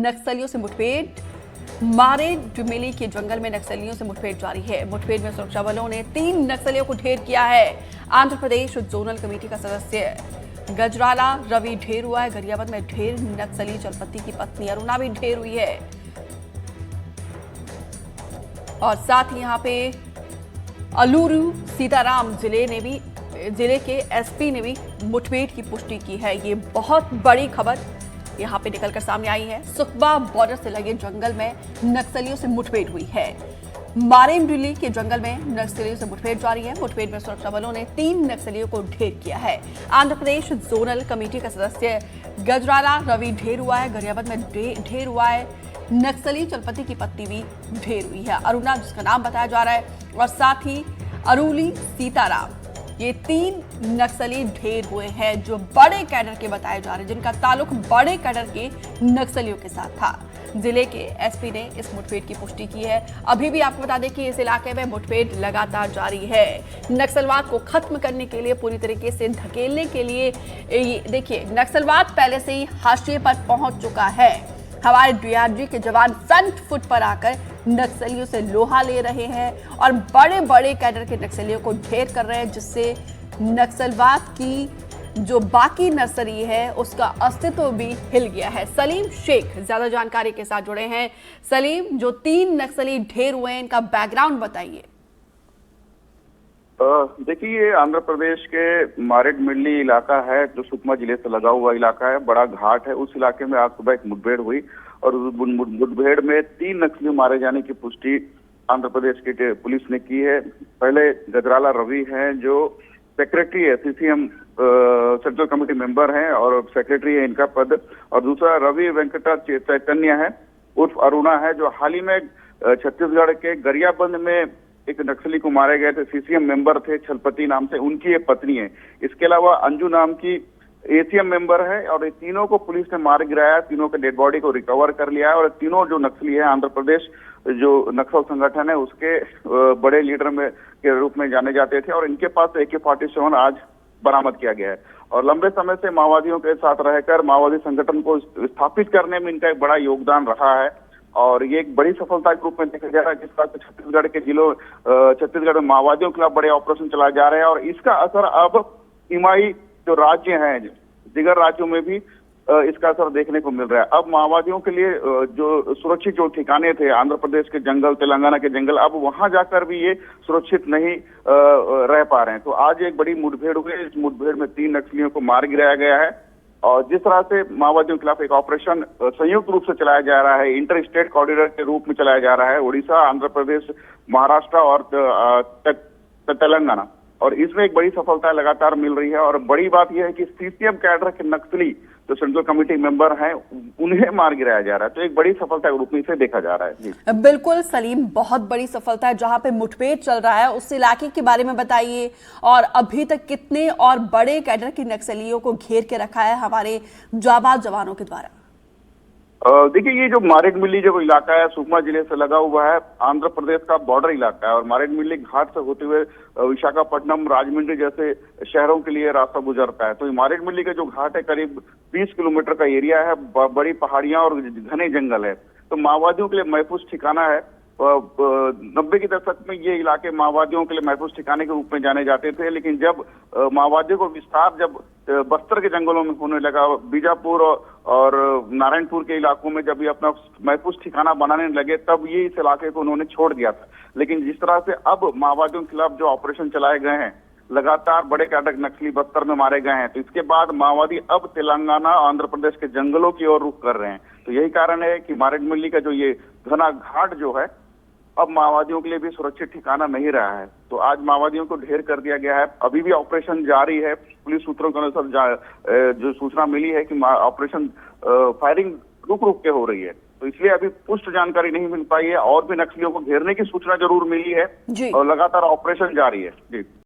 नक्सलियों से मुठभेड़। मारेडुमिली के जंगल में नक्सलियों से मुठभेड़ जारी है। मुठभेड़ में सुरक्षा बलों ने 3 नक्सलियों को ढेर किया है। आंध्र प्रदेश जोनल कमेटी का सदस्य गजराला रवि ढेर हुआ है। गरियाबंद में ढेर नक्सली चलपति की पत्नी अरुणा भी ढेर हुई है। और साथ ही यहां पे अलूरू सीताराम जिले के एसपी ने भी मुठभेड़ की पुष्टि की है। ये बहुत बड़ी खबर यहां पे निकलकर सामने आई है। सुकमा बॉर्डर से लगे जंगल में नक्सलियों से मुठभेड़ हुई है। मारेडुमिली के जंगल में नक्सलियों से मुठभेड़ जारी है। मुठभेड़ में सुरक्षा बलों ने 3 नक्सलियों को ढेर किया है। आंध्र प्रदेश जोनल कमेटी का सदस्य गजराला रवि ढेर हुआ है। गरियाबंद में ढेर हुआ है। नक्सली चलपति की पत्नी भी ढेर हुई है, अरुणा जिसका नाम बताया जा रहा है, और साथ ही अरूली सीताराम। ये 3 नक्सली ढेर हुए हैं जो बड़े कैडर के बताए जा रहे हैं, जिनका ताल्लुक बड़े कैडर के नक्सलियों के साथ था। जिले के एसपी ने इस मुठभेड़ की पुष्टि की है। अभी भी आपको बता दें कि इस इलाके में मुठभेड़ लगातार जारी है। नक्सलवाद को खत्म करने के लिए, पूरी तरीके से धकेलने के लिए, देखिए नक्सलवाद पहले से ही हाशिए पर पहुंच चुका है। हमारे डीआरजी के जवान फ्रंट फुट पर आकर नक्सलियों से लोहा ले रहे हैं और बड़े बड़े कैडर के नक्सलियों को ढेर कर रहे हैं, जिससे नक्सलवाद की जो बाकी नर्सरी है उसका अस्तित्व भी हिल गया है। सलीम शेख ज्यादा जानकारी के साथ जुड़े हैं। सलीम, जो 3 नक्सली ढेर हुए हैं, इनका बैकग्राउंड बताइए। देखिए, ये आंध्र प्रदेश के मारेडमिली इलाका है, जो सुकमा जिले से लगा हुआ इलाका है। बड़ा घाट है। उस इलाके में आज सुबह एक मुठभेड़ हुई और उस मुठभेड़ में 3 नक्सली मारे जाने की पुष्टि आंध्र प्रदेश की पुलिस ने की है। पहले गजराला रवि हैं, जो सेक्रेटरी है, सीसीएम सेंट्रल कमेटी मेंबर हैं और सेक्रेटरी है इनका पद। और दूसरा रवि वेंकटा चैतन्य है उर्फ अरुणा है, जो हाल ही में छत्तीसगढ़ के गरियाबंद में एक नक्सली को मारे गए थे। सीसीएम मेंबर थे, छलपति नाम से, उनकी एक पत्नी है। इसके अलावा अंजू नाम की एसीएम मेंबर है। और ये तीनों को पुलिस ने मार गिराया। तीनों के डेड बॉडी को रिकवर कर लिया है। और तीनों जो नक्सली है, आंध्र प्रदेश जो नक्सल संगठन है उसके बड़े लीडर में के रूप में जाने जाते थे। और इनके पास AK-47 आज बरामद किया गया है। और लंबे समय से माओवादियों के साथ रहकर माओवादी संगठन को स्थापित करने में इनका एक बड़ा योगदान रहा है। और ये एक बड़ी सफलता के रूप में देखा जा रहा है, जिस तरह से छत्तीसगढ़ के जिलों छत्तीसगढ़ में माओवादियों के खिलाफ बड़े ऑपरेशन चलाए जा रहे हैं। और इसका असर अब इमाई जो राज्य हैं, दिगर राज्यों में भी इसका असर देखने को मिल रहा है। अब माओवादियों के लिए जो सुरक्षित जो ठिकाने थे, आंध्र प्रदेश के जंगल, तेलंगाना के जंगल, अब वहां जाकर भी ये सुरक्षित नहीं रह पा रहे हैं। तो आज एक बड़ी मुठभेड़ हुई। इस मुठभेड़ में 3 नक्सलियों को मार गिराया गया है। और जिस तरह से माओवादियों के खिलाफ एक ऑपरेशन संयुक्त रूप से चलाया जा रहा है, इंटर स्टेट कॉरिडोर के रूप में चलाया जा रहा है, उड़ीसा, आंध्र प्रदेश, महाराष्ट्र और तेलंगाना, और इसमें एक बड़ी सफलता लगातार मिल रही है। और बड़ी बात यह है कि सीसीएम कैडर के नक्सली जो सेंट्रल कमेटी मेंबर हैं, उन्हें मार गिराया जा रहा है। तो एक बड़ी सफलता के रूप में इसे देखा जा रहा है। जी बिल्कुल सलीम, बहुत बड़ी सफलता है। जहां पे मुठभेड़ चल रहा है उस इलाके के बारे में बताइए, और अभी तक कितने और बड़े कैडर की नक्सलियों को घेर के रखा है हमारे जाबाज जवानों के द्वारा? देखिए, ये जो मारेडमिली जो इलाका है, सुकमा जिले से लगा हुआ है, आंध्र प्रदेश का बॉर्डर इलाका है। और मारेडमिली घाट से होते हुए विशाखापट्टनम, राजमुंड्री जैसे शहरों के लिए रास्ता गुजरता है। तो ये मारेडमिली का जो घाट है, करीब 20 किलोमीटर का एरिया है। बड़ी पहाड़ियां और घने जंगल है। तो माओवादियों के लिए महफूज ठिकाना है। 90 के दशक में ये इलाके माओवादियों के लिए महफूज ठिकाने के रूप में जाने जाते थे। लेकिन जब माओवादियों को विस्तार जब बस्तर के जंगलों में होने लगा, बीजापुर और नारायणपुर के इलाकों में जब ये अपना महफूज ठिकाना बनाने लगे, तब ये इस इलाके को उन्होंने छोड़ दिया था। लेकिन जिस तरह से अब माओवादियों के खिलाफ जो ऑपरेशन चलाए गए हैं, लगातार बड़े कैडर नक्सली बस्तर में मारे गए हैं, तो इसके बाद माओवादी अब तेलंगाना, आंध्र प्रदेश के जंगलों की ओर रुख कर रहे हैं। तो यही कारण है कि मारेडमिली का जो ये घना घाट जो है, अब माओवादियों के लिए भी सुरक्षित ठिकाना नहीं रहा है। तो आज माओवादियों को ढेर कर दिया गया है। अभी भी ऑपरेशन जारी है। पुलिस सूत्रों के अनुसार जो सूचना मिली है कि ऑपरेशन फायरिंग रुक रुक के हो रही है। तो इसलिए अभी पुष्ट जानकारी नहीं मिल पाई है। और भी नक्सलियों को घेरने की सूचना जरूर मिली है और लगातार ऑपरेशन जारी है। जी।